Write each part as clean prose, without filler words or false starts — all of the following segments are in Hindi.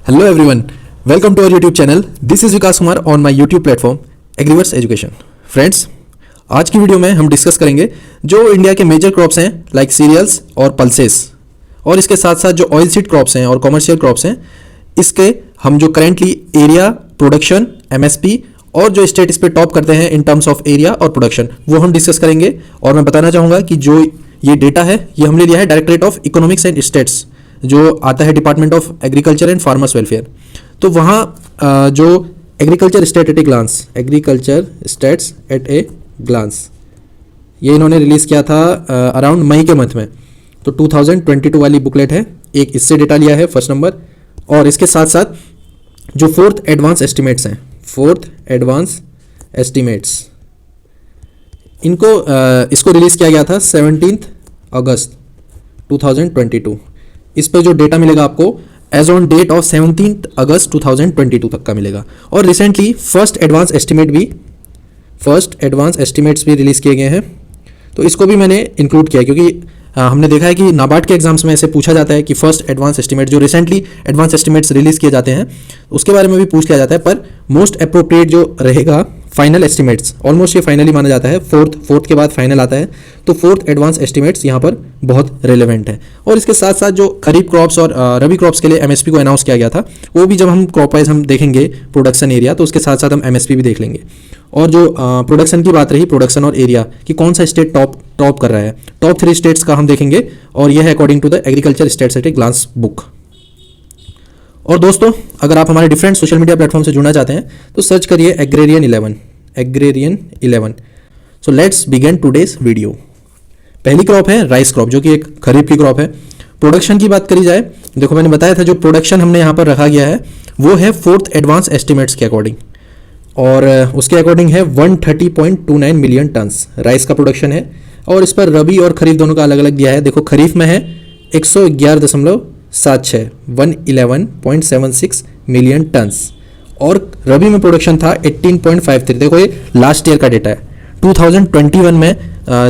Hello everyone, welcome to our YouTube channel. This is Vikas Kumar on my YouTube platform Agriverse Education. Friends, आज की वीडियो में हम डिस्कस करेंगे जो इंडिया के मेजर क्रॉप्स हैं लाइक सीरियल्स और पल्सेस, और इसके साथ साथ जो ऑयल सीड क्रॉप्स हैं और कॉमर्शियल क्रॉप्स हैं, इसके हम जो करेंटली एरिया, प्रोडक्शन, एमएसपी और जो स्टेट इस पे टॉप करते हैं इन टर्म्स ऑफ एरिया और प्रोडक्शन, वो हम डिस्कस करेंगे. और मैं बताना चाहूँगा कि जो ये डेटा है ये हमने लिया है directorate of economics and states, जो आता है department of agriculture and farmers welfare. तो वहाँ जो agriculture state at a glance, agriculture states at a glance, ये इन्होंने रिलीज़ किया था अराउंड मई के मंथ में. तो 2022 वाली बुकलेट है, एक इससे डेटा लिया है फर्स्ट नंबर. और इसके साथ साथ जो फोर्थ एडवांस एस्टिमेट्स हैं, फोर्थ एडवांस एस्टिमेट्स, इनको इसको रिलीज़ किया गया था 17 अगस्त 2022. इस पर जो डेटा मिलेगा आपको एज ऑन डेट ऑफ 17 अगस्त 2022 तक का मिलेगा. और रिसेंटली फर्स्ट एडवांस एस्टिमेट्स भी रिलीज़ किए गए हैं. तो इसको भी मैंने इंक्लूड किया क्योंकि हमने देखा है कि नाबार्ड के एग्जाम्स में ऐसे पूछा जाता है कि फर्स्ट एडवांस एस्टिमेट, जो रिसेंटली एडवांस एस्टिमेट्स रिलीज़ किए जाते हैं, उसके बारे में भी पूछ लिया जाता है. पर मोस्ट अप्रोप्रिएट जो रहेगा फाइनल एस्टिमेट्स, ऑलमोस्ट ये फाइनली माना जाता है, फोर्थ के बाद फाइनल आता है. तो फोर्थ एडवांस एस्टिमेट्स यहाँ पर बहुत रिलेवेंट है. और इसके साथ साथ जो खरीफ क्रॉप्स और रबी क्रॉप्स के लिए एमएसपी को अनाउंस किया गया था, वो भी जब हम क्रॉप वाइज हम देखेंगे प्रोडक्शन एरिया, तो उसके साथ साथ हम एमएसपी भी देख लेंगे. और जो प्रोडक्शन की बात रही, प्रोडक्शन और एरिया कि कौन सा स्टेट टॉप कर रहा है, टॉप 3 स्टेट्स का हम देखेंगे. और यह है according to the agriculture states at a glance book. और दोस्तों, अगर आप हमारे डिफरेंट सोशल मीडिया प्लेटफॉर्म से जुड़ना चाहते हैं तो सर्च करिए agrarian 11. So let's begin today's video. पहली क्रॉप है राइस क्रॉप, जो कि एक खरीफ की क्रॉप है. प्रोडक्शन की बात करी जाए, देखो मैंने बताया था जो प्रोडक्शन हमने यहाँ पर रखा गया है वो है फोर्थ एडवांस एस्टिमेट्स के अकॉर्डिंग, और उसके अकॉर्डिंग है 130.29 मिलियन टन्स राइस का प्रोडक्शन है. और इस पर रबी और खरीफ दोनों का अलग अलग दिया है. देखो खरीफ में है 111.76, 111.76 मिलियन टन्स, और रबी में प्रोडक्शन था 18.53. देखो ये लास्ट ईयर का डेटा है. 2021 में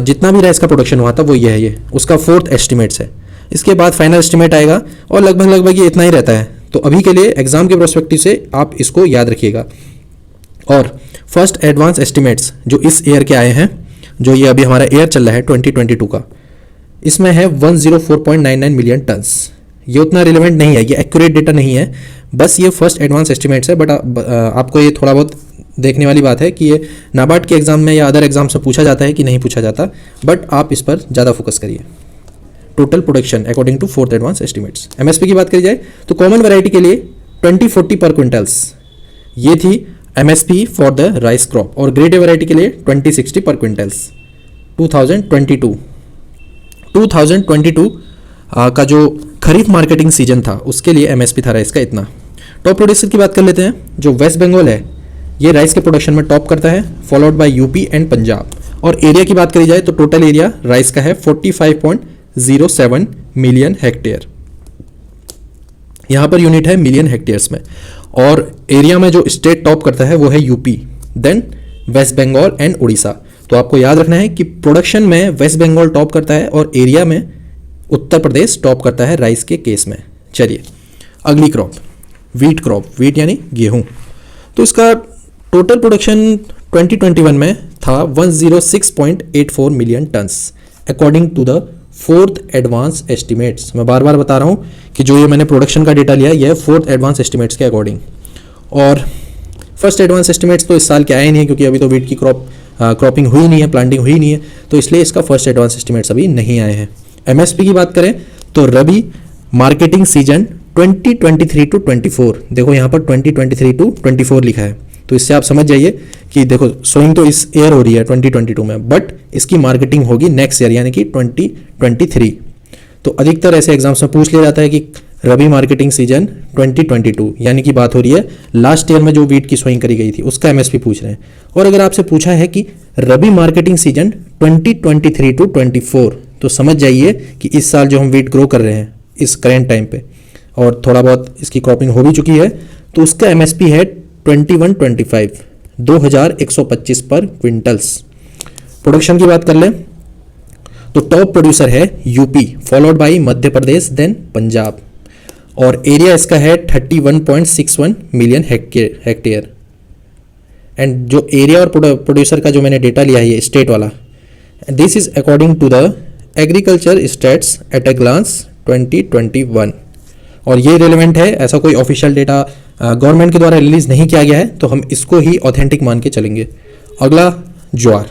जितना भी राइस का प्रोडक्शन हुआ था वो ये है, ये उसका फोर्थ एस्टिमेट्स है. इसके बाद फाइनल एस्टिमेट आएगा और लगभग ये इतना ही रहता है. तो अभी के लिए एग्जाम के प्रोस्पेक्टिव से आप इसको याद रखिएगा. और फर्स्ट एडवांस एस्टिमेट्स जो इस ईयर के आए हैं, जो ये अभी हमारा ईयर चल रहा है 2022 का, इसमें है 104.99 मिलियन टन्स. ये उतना रिलेवेंट नहीं है, ये एक्यूरेट डेटा नहीं है, बस ये फर्स्ट एडवांस एस्टिमेट्स है. बट आपको ये थोड़ा बहुत देखने वाली बात है कि ये नाबार्ड के एग्जाम में या अदर एग्जाम से पूछा जाता है कि नहीं पूछा जाता, बट आप इस पर ज़्यादा फोकस करिए. Total production according to fourth advance estimates. MSP की बात करी जाए तो कॉमन वैरायटी के लिए 2040 पर क्विंटल्स, ये थी MSP for the rice crop. और ग्रेड ए वैरायटी के लिए 2060 पर क्विंटल्स. 2022 का जो खरीफ मार्केटिंग सीजन था उसके लिए एमएसपी था राइस का इतना. टॉप प्रोड्यूसर की बात कर लेते हैं. जो वेस्ट बंगाल है ये राइस के प्रोडक्शन में टॉप करता है, followed by UP and Punjab. और एरिया की बात करी जाए तो टोटल एरिया राइस का है 45.07 मिलियन हेक्टेयर. यहाँ पर यूनिट है मिलियन हेक्टेयर्स में. और एरिया में जो स्टेट टॉप करता है वो है UP, then West Bengal and Orissa. तो आपको याद रखना है कि प्रोडक्शन में वेस्ट बंगाल टॉप करता है और एरिया में उत्तर प्रदेश टॉप करता है राइस के केस में. चलिए अगली क्रॉप वीट क्रॉप, वीट यानी गेहूं. तो इसका टोटल प्रोडक्शन 2021 में था 106.84 million tons according to the fourth advance estimates. मैं बार बार बता रहा हूँ कि जो ये मैंने प्रोडक्शन का डेटा लिया है यह फोर्थ एडवांस एस्टिमेट्स के अकॉर्डिंग. और फर्स्ट एडवांस एस्टिमेट्स तो इस साल के आए नहीं है क्योंकि अभी तो वीट की क्रॉपिंग हुई नहीं है, प्लांटिंग हुई नहीं है, तो इसलिए इसका फर्स्ट एडवांस एस्टिमेट्स अभी नहीं आए हैं. एमएसपी की बात करें तो रबी मार्केटिंग सीजन 2023 टू 24, देखो यहाँ पर 2023 टू 24 लिखा है. तो इससे आप समझ जाइए कि देखो सोइंग तो इस ईयर हो रही है 2022 में, बट इसकी मार्केटिंग होगी नेक्स्ट ईयर यानी कि 2023. तो अधिकतर ऐसे एग्जाम्स में पूछ लिया जाता है कि रबी मार्केटिंग सीजन 2022 यानी कि बात हो रही है लास्ट ईयर में जो वीट की सोइंग करी गई थी उसका एमएसपी पूछ रहे हैं. और अगर आपसे पूछा है कि रबी मार्केटिंग सीजन 2023 टू 24, तो समझ जाइए कि इस साल जो हम वीट ग्रो कर रहे हैं इस करेंट टाइम पे, और थोड़ा बहुत इसकी क्रॉपिंग हो भी चुकी है, तो उसका एमएसपी है 2125 पर क्विंटल्स. प्रोडक्शन की बात कर लें तो टॉप प्रोड्यूसर है UP, followed by Madhya Pradesh, then Punjab. और एरिया इसका है 31.61 मिलियन हेक्टेयर। एंड जो एरिया और प्रोड्यूसर का जो मैंने डेटा लिया है ये स्टेट वाला, this is according to the agriculture states at a glance 2021। और ये रिलेवेंट है, ऐसा कोई ऑफिशियल डेटा गवर्नमेंट के द्वारा रिलीज नहीं किया गया है, तो हम इसको ही ऑथेंटिक मान के चलेंगे। अगला ज्वार।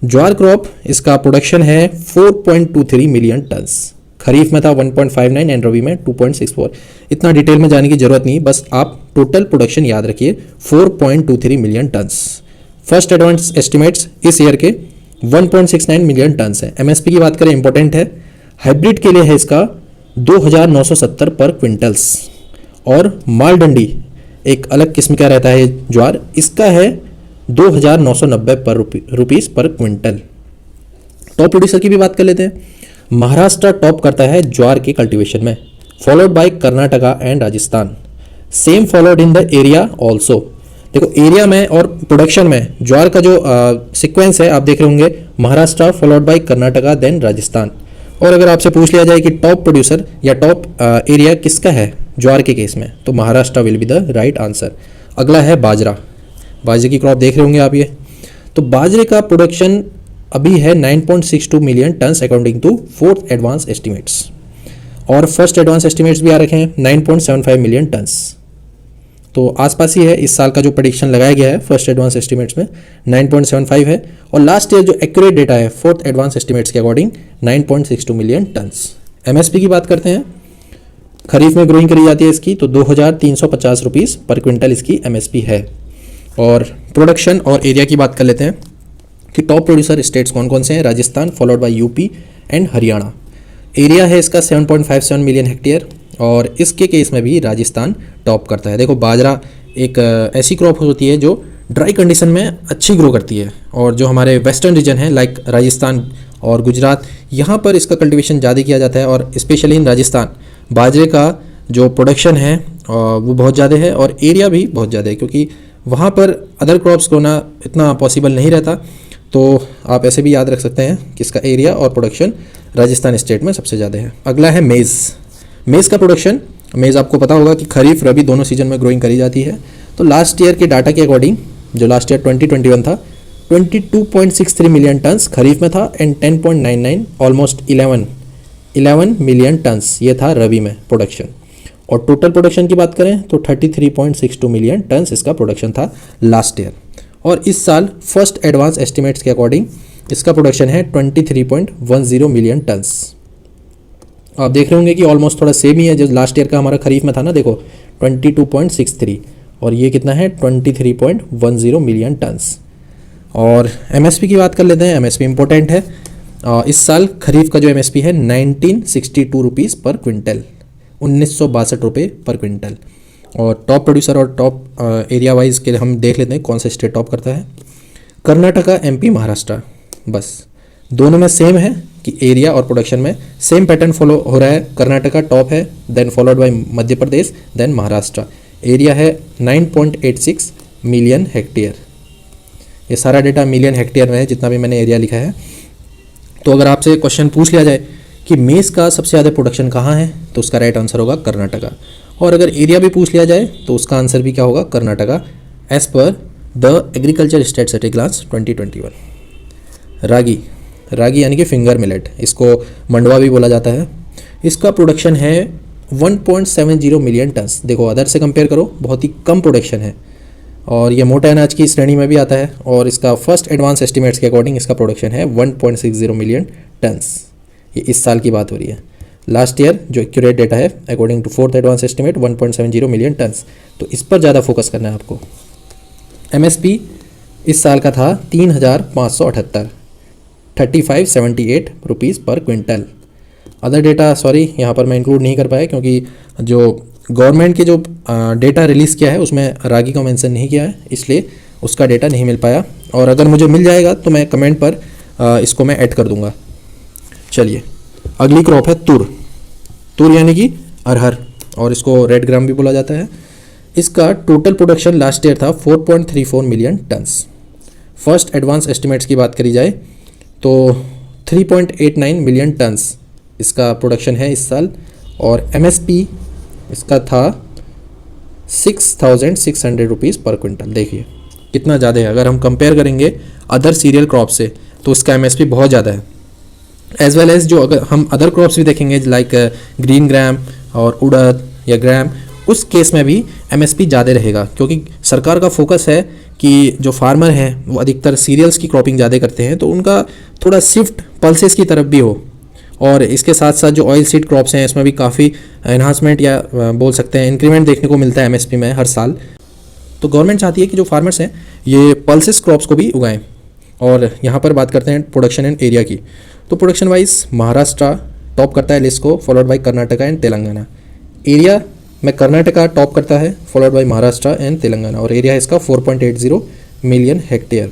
ज्वार क्रॉप, इसका प्रोडक्शन है 4.23 मिलियन टन्स। खरीफ में था 1.59 एंड रबी में 2.64। इतना डिटेल में जाने की जरूरत नहीं, बस आप टोटल प्रोडक्शन याद रखिए 4.23 million turns. First advance estimates इस ईयर के 1.69 मिलियन टन्स है। एमएसपी की बात करें, इंपॉर्टेंट है, हाइब्रिड के लिए है इसका 2970 पर क्विंटल्स। और मालडंडी एक अलग किस्म का रहता है ज्वार, इसका है 2990 पर रुपीस पर क्विंटल। टॉप प्रोड्यूसर की भी बात कर लेते हैं। महाराष्ट्र टॉप करता है ज्वार के कल्टीवेशन में, followed by Karnataka and Rajasthan. Same followed in the area also. देखो एरिया में और प्रोडक्शन में ज्वार का जो सीक्वेंस है आप देख रहे होंगे, Maharashtra followed by Karnataka then Rajasthan. और अगर आपसे पूछ लिया जाए कि टॉप प्रोड्यूसर या टॉप एरिया किसका है ज्वार के केस में, तो Maharashtra will be the right answer. अगला है बाजरा। बाजरे की क्रॉप देख रहे होंगे आप ये, तो बाजरे का प्रोडक्शन अभी है 9.62 million tons according to fourth advance estimates. और फर्स्ट एडवांस एस्टिमेट्स भी आ रखे हैं 9.75 मिलियन टन्स। तो आसपास ही है, इस साल का जो प्रेडिक्शन लगाया गया है फर्स्ट एडवांस एस्टिमेट्स में 9.75 है। और लास्ट ईयर जो एक्यूरेट डेटा है फोर्थ एडवांस एस्टिमेट्स के अकॉर्डिंग 9.62 मिलियन टन्स। एमएसपी की बात करते हैं, खरीफ में ग्रोइंग करी जाती है इसकी, तो 2350 रुपीज़ पर क्विंटल इसकी एमएसपी है। और प्रोडक्शन और एरिया की बात कर लेते हैं कि टॉप प्रोड्यूसर स्टेट्स कौन कौन से हैं। Rajasthan followed by UP and Haryana. Area है इसका 7.57 मिलियन हेक्टेयर, और इसके केस में भी राजस्थान टॉप करता है। देखो बाजरा एक ऐसी क्रॉप होती है जो ड्राई कंडीशन में अच्छी ग्रो करती है, और जो हमारे वेस्टर्न रीजन है लाइक राजस्थान और गुजरात, यहाँ पर इसका कल्टीवेशन ज़्यादा किया जाता है। और स्पेशली इन राजस्थान बाजरे का जो प्रोडक्शन है वो बहुत ज़्यादा है, और एरिया भी बहुत ज़्यादा है, क्योंकि वहाँ पर अदर क्रॉप्स को ना इतना पॉसिबल नहीं रहता। तो आप ऐसे भी याद रख सकते हैं कि इसका एरिया और प्रोडक्शन राजस्थान स्टेट में सबसे ज़्यादा है। अगला है मेज़। मेज़ का प्रोडक्शन, मेज़ आपको पता होगा कि खरीफ रबी दोनों सीजन में ग्रोइंग करी जाती है। तो लास्ट ईयर के डाटा के अकॉर्डिंग, जो लास्ट ईयर 2021 था, 22.63 मिलियन टन्स खरीफ में था एंड 10.99 ऑलमोस्ट 11 मिलियन टन्स ये था रबी में प्रोडक्शन। और टोटल प्रोडक्शन की बात करें तो 33.62 मिलियन टन्स इसका प्रोडक्शन था लास्ट ईयर। और इस साल फर्स्ट एडवांस एस्टिमेट्स के अकॉर्डिंग इसका प्रोडक्शन है 23.10 मिलियन टन्स। आप देख रहे होंगे कि ऑलमोस्ट थोड़ा सेम ही है, जो लास्ट ईयर का हमारा खरीफ में था ना, देखो 22.63 और ये कितना है 23.10 मिलियन टन्स। और एमएसपी की बात कर लेते हैं। एमएसपी इंपॉर्टेंट है। इस साल खरीफ का जो एमएसपी है 1962 रुपीज़ पर क्विंटल, 1962 रुपये पर क्विंटल। और टॉप प्रोड्यूसर और टॉप एरिया वाइज के हम देख लेते हैं कौन सा स्टेट टॉप करता है। कर्नाटका, एमपी, महाराष्ट्र, बस दोनों में सेम है कि एरिया और प्रोडक्शन में सेम पैटर्न फॉलो हो रहा है। कर्नाटका टॉप है, then followed by Madhya Pradesh, then Maharashtra. Area है 9.86 मिलियन हेक्टेयर। ये सारा डेटा मिलियन हेक्टेयर में है जितना भी मैंने एरिया लिखा है। तो अगर आपसे क्वेश्चन पूछ लिया जाए कि मेज़ का सबसे ज़्यादा प्रोडक्शन कहाँ है, तो उसका राइट आंसर होगा कर्नाटका। और अगर एरिया भी पूछ लिया जाए तो उसका आंसर भी क्या होगा, Karnataka, as per the agriculture states at a glance 2021। रागी, रागी यानी कि फिंगर मिलेट, इसको मंडवा भी बोला जाता है। इसका प्रोडक्शन है 1.70 मिलियन टन्स। देखो अदर से कंपेयर करो, बहुत ही कम प्रोडक्शन है, और ये मोटा अनाज की श्रेणी में भी आता है। और इसका फर्स्ट एडवांस एस्टिमेट्स के अकॉर्डिंग इसका प्रोडक्शन है 1.60 मिलियन टन्स। ये इस साल की बात हो रही है। लास्ट ईयर जो एक्यूरेट डेटा है according to fourth advance estimate 1.70 million tons. तो इस पर ज़्यादा फोकस करना है आपको। एमएसपी इस साल का था 3578, 3578 रुपीज़ पर क्विंटल। अदर डेटा सॉरी यहाँ पर मैं इंक्लूड नहीं कर पाया, क्योंकि जो गवर्नमेंट के जो डेटा रिलीज़ किया है उसमें रागी का मेंशन नहीं किया है, इसलिए उसका डेटा नहीं मिल पाया। और अगर मुझे मिल जाएगा तो मैं कमेंट पर इसको मैं ऐड कर दूंगा। चलिए अगली क्रॉप है तुर। तुर यानी कि अरहर, और इसको रेड ग्राम भी बोला जाता है। इसका टोटल प्रोडक्शन लास्ट ईयर था 4.34 million turns. First advance estimates की बात करी जाए तो 3.89 मिलियन टन्स इसका प्रोडक्शन है इस साल। और एमएसपी इसका था 6,600 रुपीज़ पर क्विंटल। देखिए कितना ज़्यादा है। अगर हम कंपेयर करेंगे अदर सीरियल क्रॉप से तो उसका एमएसपी बहुत ज़्यादा है। एज वेल एज जो अगर हम अदर क्रॉप्स भी देखेंगे लाइक ग्रीन ग्राम और उड़द या ग्राम, उस केस में भी एमएसपी ज़्यादा रहेगा, क्योंकि सरकार का फोकस है कि जो फार्मर हैं वो अधिकतर सीरियल्स की क्रॉपिंग ज़्यादा करते हैं, तो उनका थोड़ा शिफ्ट पल्सेस की तरफ भी हो। और इसके साथ साथ जो ऑयल सीड क्रॉप्स हैं इसमें भी काफ़ी एनहांसमेंट या बोल सकते हैं इंक्रीमेंट देखने को मिलता है एमएसपी में हर साल। तो गवर्नमेंट चाहती है कि जो फार्मर्स हैं ये पल्सेस क्रॉप्स को भी उगाएं। और यहाँ पर बात करते हैं प्रोडक्शन एंड एरिया की। तो प्रोडक्शन वाइज महाराष्ट्र टॉप करता है लिस्ट को, followed by Karnataka and Telangana. Area में कर्नाटका टॉप करता है, followed by Maharashtra and Telangana, और एरिया है इसका 4.80 मिलियन हेक्टेयर।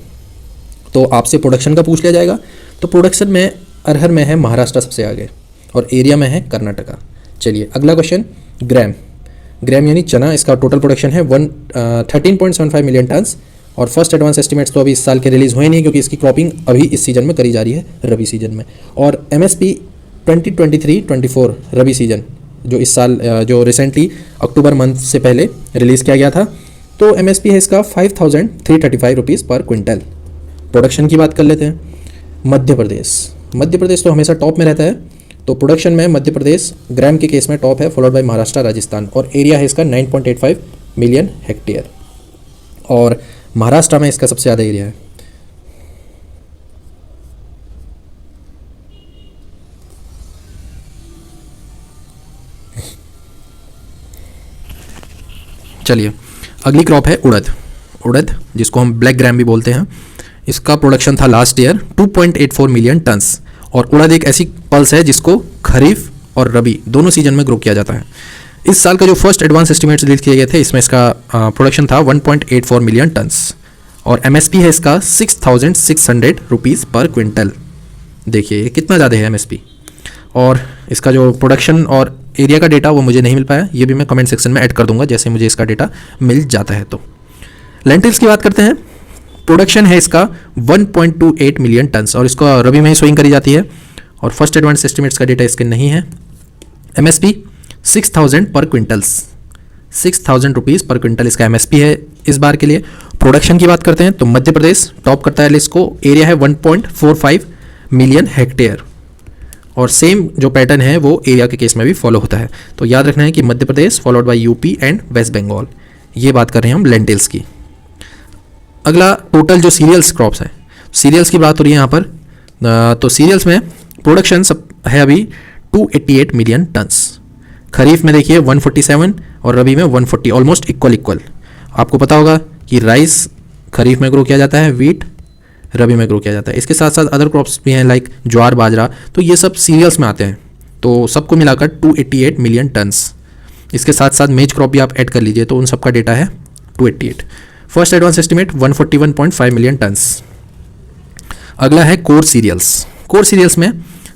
तो आपसे प्रोडक्शन का पूछ लिया जाएगा तो प्रोडक्शन में अरहर में है महाराष्ट्र सबसे आगे और एरिया में है कर्नाटका। चलिए अगला क्वेश्चन, ग्राम। ग्राम यानी चना, इसका टोटल प्रोडक्शन है 13.75 मिलियन टन्स। और फर्स्ट एडवांस एस्टिमेट्स तो अभी इस साल के रिलीज़ हुए नहीं, क्योंकि इसकी क्रॉपिंग अभी इस सीजन में करी जा रही है, रबी सीजन में। और एमएसपी 2023-24 रबी सीजन जो इस साल जो रिसेंटली अक्टूबर मंथ से पहले रिलीज़ किया गया था, तो एमएसपी है इसका 5,335 रुपीज़ पर क्विंटल। प्रोडक्शन की बात कर लेते हैं। मध्य प्रदेश तो हमेशा टॉप में रहता है, तो प्रोडक्शन में मध्य प्रदेश ग्राम के केस में टॉप है, फॉलोड बाय महाराष्ट्र, राजस्थान, और एरिया है इसका 9.85 मिलियन हेक्टेयर। और महाराष्ट्र में इसका सबसे ज़्यादा एरिया है। चलिए अगली क्रॉप है उड़द, जिसको हम ब्लैक ग्राम भी बोलते हैं। इसका प्रोडक्शन था लास्ट ईयर 2.84 मिलियन टन्स। और उड़द एक ऐसी पल्स है जिसको खरीफ और रबी दोनों सीजन में ग्रो किया जाता है। इस साल का जो फर्स्ट एडवांस एस्टिमेट्स रिलीज किए गए थे, इसमें इसका प्रोडक्शन था 1.84 मिलियन टन्स और एमएसपी है इसका 6,600 रुपीज़ पर क्विंटल। देखिए कितना ज़्यादा है एमएसपी। और इसका जो प्रोडक्शन और एरिया का डेटा वो मुझे नहीं मिल पाया, ये भी मैं कमेंट सेक्शन में ऐड कर दूंगा जैसे मुझे इसका डेटा मिल जाता है। तो लेंटिल्स की बात करते हैं। प्रोडक्शन है इसका 1.28 मिलियन टन्स और इसको रबी में ही सोइंग करी जाती है। और फर्स्ट एडवांस एस्टिमेट्स का डेटा इसके नहीं है। एमएसपी 6,000 पर क्विंटल्स, 6,000 रुपीज़ पर क्विंटल इसका एमएसपी है इस बार के लिए। प्रोडक्शन की बात करते हैं तो मध्य प्रदेश टॉप करता है लिस्ट को, एरिया है 1.45 मिलियन हेक्टेयर। और सेम जो पैटर्न है वो एरिया के केस में भी फॉलो होता है। तो याद रखना है कि Madhya Pradesh followed by UP and West Bengal. ये बात कर रहे हैं हम लेंटिल्स की। अगला टोटल जो सीरियल्स क्रॉप्स हैं, सीरियल्स की बात हो रही है यहाँ पर। तो सीरियल्स में प्रोडक्शन सब है अभी 288 मिलियन टन्स। खरीफ में देखिए 147 और रबी में 140, ऑलमोस्ट इक्वल। आपको पता होगा कि राइस खरीफ में ग्रो किया जाता है, वीट रबी में ग्रो किया जाता है। इसके साथ साथ अदर क्रॉप्स भी हैं लाइक ज्वार, बाजरा, तो ये सब सीरियल्स में आते हैं। तो सबको मिलाकर 288 मिलियन टन्स। इसके साथ साथ मेज क्रॉप भी आप ऐड कर लीजिए तो उन सबका डेटा है 288। First advance estimate 141.5 million turns. अगला है कोर सीरियल्स। कोर सीरियल्स में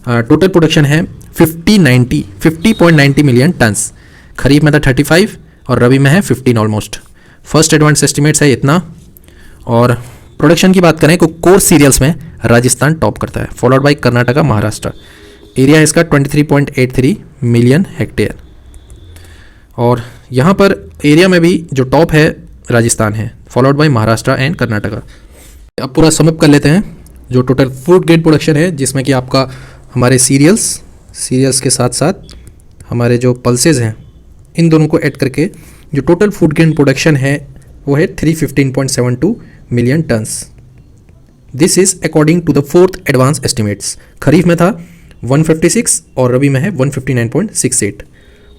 टोटल प्रोडक्शन है 50.90 मिलियन टन्स। खरीफ में था 35 और रबी में है 15 ऑलमोस्ट। फर्स्ट एडवांस एस्टिमेट्स है इतना। और प्रोडक्शन की बात करें तो कोर सीरियल्स में राजस्थान टॉप करता है, followed by Karnataka, Maharashtra. Area है इसका 23.83 मिलियन हेक्टेयर। और यहाँ पर एरिया में भी जो टॉप है राजस्थान है, followed by Maharashtra and Karnataka. अब पूरा समअप कर लेते हैं जो टोटल फूड ग्रेड प्रोडक्शन है, जिसमें कि आपका हमारे सीरियल्स के साथ साथ हमारे जो पल्सेज हैं इन दोनों को ऐड करके जो टोटल फूड ग्रेड प्रोडक्शन है वो है 315.72 million tons. This is according to the fourth advance estimates. Kharif में था 156 और रबी में है 159.68।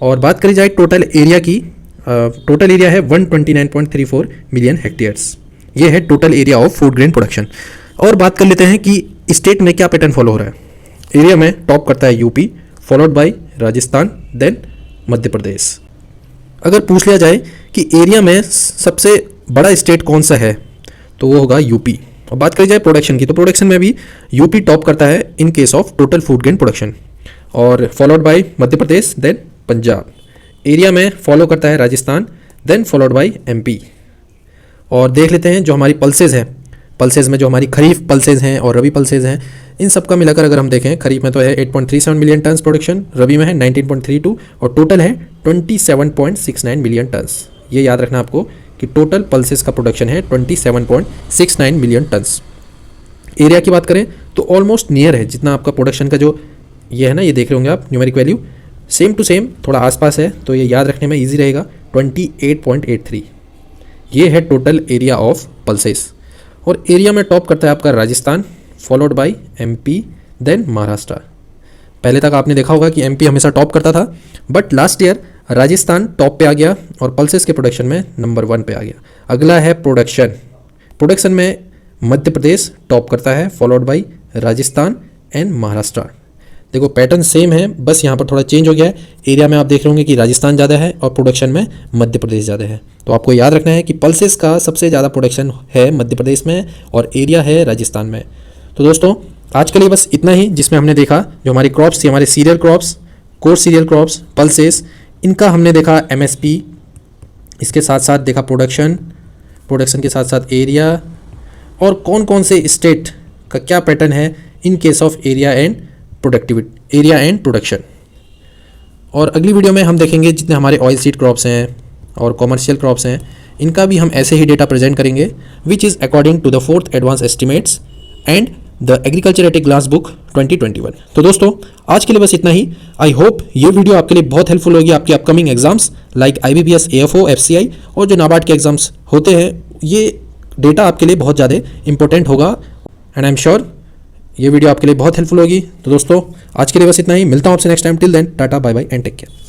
और बात करी जाए टोटल एरिया की, टोटल एरिया है 129.34 मिलियन हेक्टेयर्स। ये है total area of food grain production. और बात कर लेते हैं कि स्टेट में क्या पैटर्न फॉलो हो रहा है। एरिया में टॉप करता है UP, followed by Rajasthan, then Madhya Pradesh. अगर पूछ लिया जाए कि एरिया में सबसे बड़ा स्टेट कौन सा है तो वो होगा यूपी। और बात करी जाए प्रोडक्शन की तो प्रोडक्शन में भी यूपी टॉप करता है in case of total food grain production, और followed by Madhya Pradesh, then Punjab. Area में फॉलो करता है Rajasthan, then followed by MP. और देख लेते हैं जो हमारी पल्सेज है पल्सेज में जो हमारी खरीफ पल्सेज हैं और रबी पल्सेज हैं, इन सब का मिलाकर अगर हम देखें, खरीफ में तो है 8.37 मिलियन टन्स प्रोडक्शन, रबी में है 19.32 और टोटल है 27.69 मिलियन टन्स। ये याद रखना आपको कि टोटल पल्सेस का प्रोडक्शन है 27.69 मिलियन टन्स। एरिया की बात करें तो ऑलमोस्ट नियर है, जितना आपका प्रोडक्शन का जो ये है ना, ये देख रहे होंगे आप numeric value, same to same थोड़ा आसपास है, तो ये याद रखने में ईजी रहेगा। 28.83 ये है टोटल एरिया ऑफ पल्सेस। और एरिया में टॉप करता है आपका Rajasthan, followed by MP, then Maharashtra. पहले तक आपने देखा होगा कि एमपी हमेशा टॉप करता था, but last year Rajasthan top पे आ गया और पल्सेस के प्रोडक्शन में नंबर 1 पे आ गया। अगला है प्रोडक्शन में मध्य प्रदेश टॉप करता है, followed by Rajasthan and Maharashtra. देखो पैटर्न सेम है, बस यहाँ पर थोड़ा चेंज हो गया है। एरिया में आप देख रहे होंगे कि राजस्थान ज़्यादा है और प्रोडक्शन में मध्य प्रदेश ज़्यादा है। तो आपको याद रखना है कि पल्सेस का सबसे ज़्यादा प्रोडक्शन है मध्य प्रदेश में और एरिया है राजस्थान में। तो दोस्तों आज के लिए बस इतना ही, जिसमें हमने देखा जो हमारी क्रॉप्स थी, हमारे cereal crops, core cereal crops, pulses, इनका हमने देखा एमएसपी, इसके साथ साथ देखा प्रोडक्शन के साथ साथ एरिया, और कौन कौन से स्टेट का क्या पैटर्न है in case of area and production. और अगली वीडियो में हम देखेंगे जितने हमारे ऑयल सीड क्रॉप्स हैं और कॉमर्शियल क्रॉप्स हैं, इनका भी हम ऐसे ही डेटा प्रेजेंट करेंगे, which is according to the 4th advance estimates and the agriculture at a glance book 2021। तो दोस्तों आज के लिए बस इतना ही। आई होप ये वीडियो आपके लिए बहुत हेल्पफुल होगी आपकी upcoming exams like IBPS, AFO, FCI और जो नाबार्ड के एग्जाम्स होते हैं। ये डेटा आपके लिए बहुत ज़्यादा इंपॉर्टेंट होगा एंड आई एम श्योर ये वीडियो आपके लिए बहुत हेल्पफुल होगी। तो दोस्तों आज के लिए बस इतना ही, मिलता हूँ आपसे next time. Till then tata, bye bye and take care.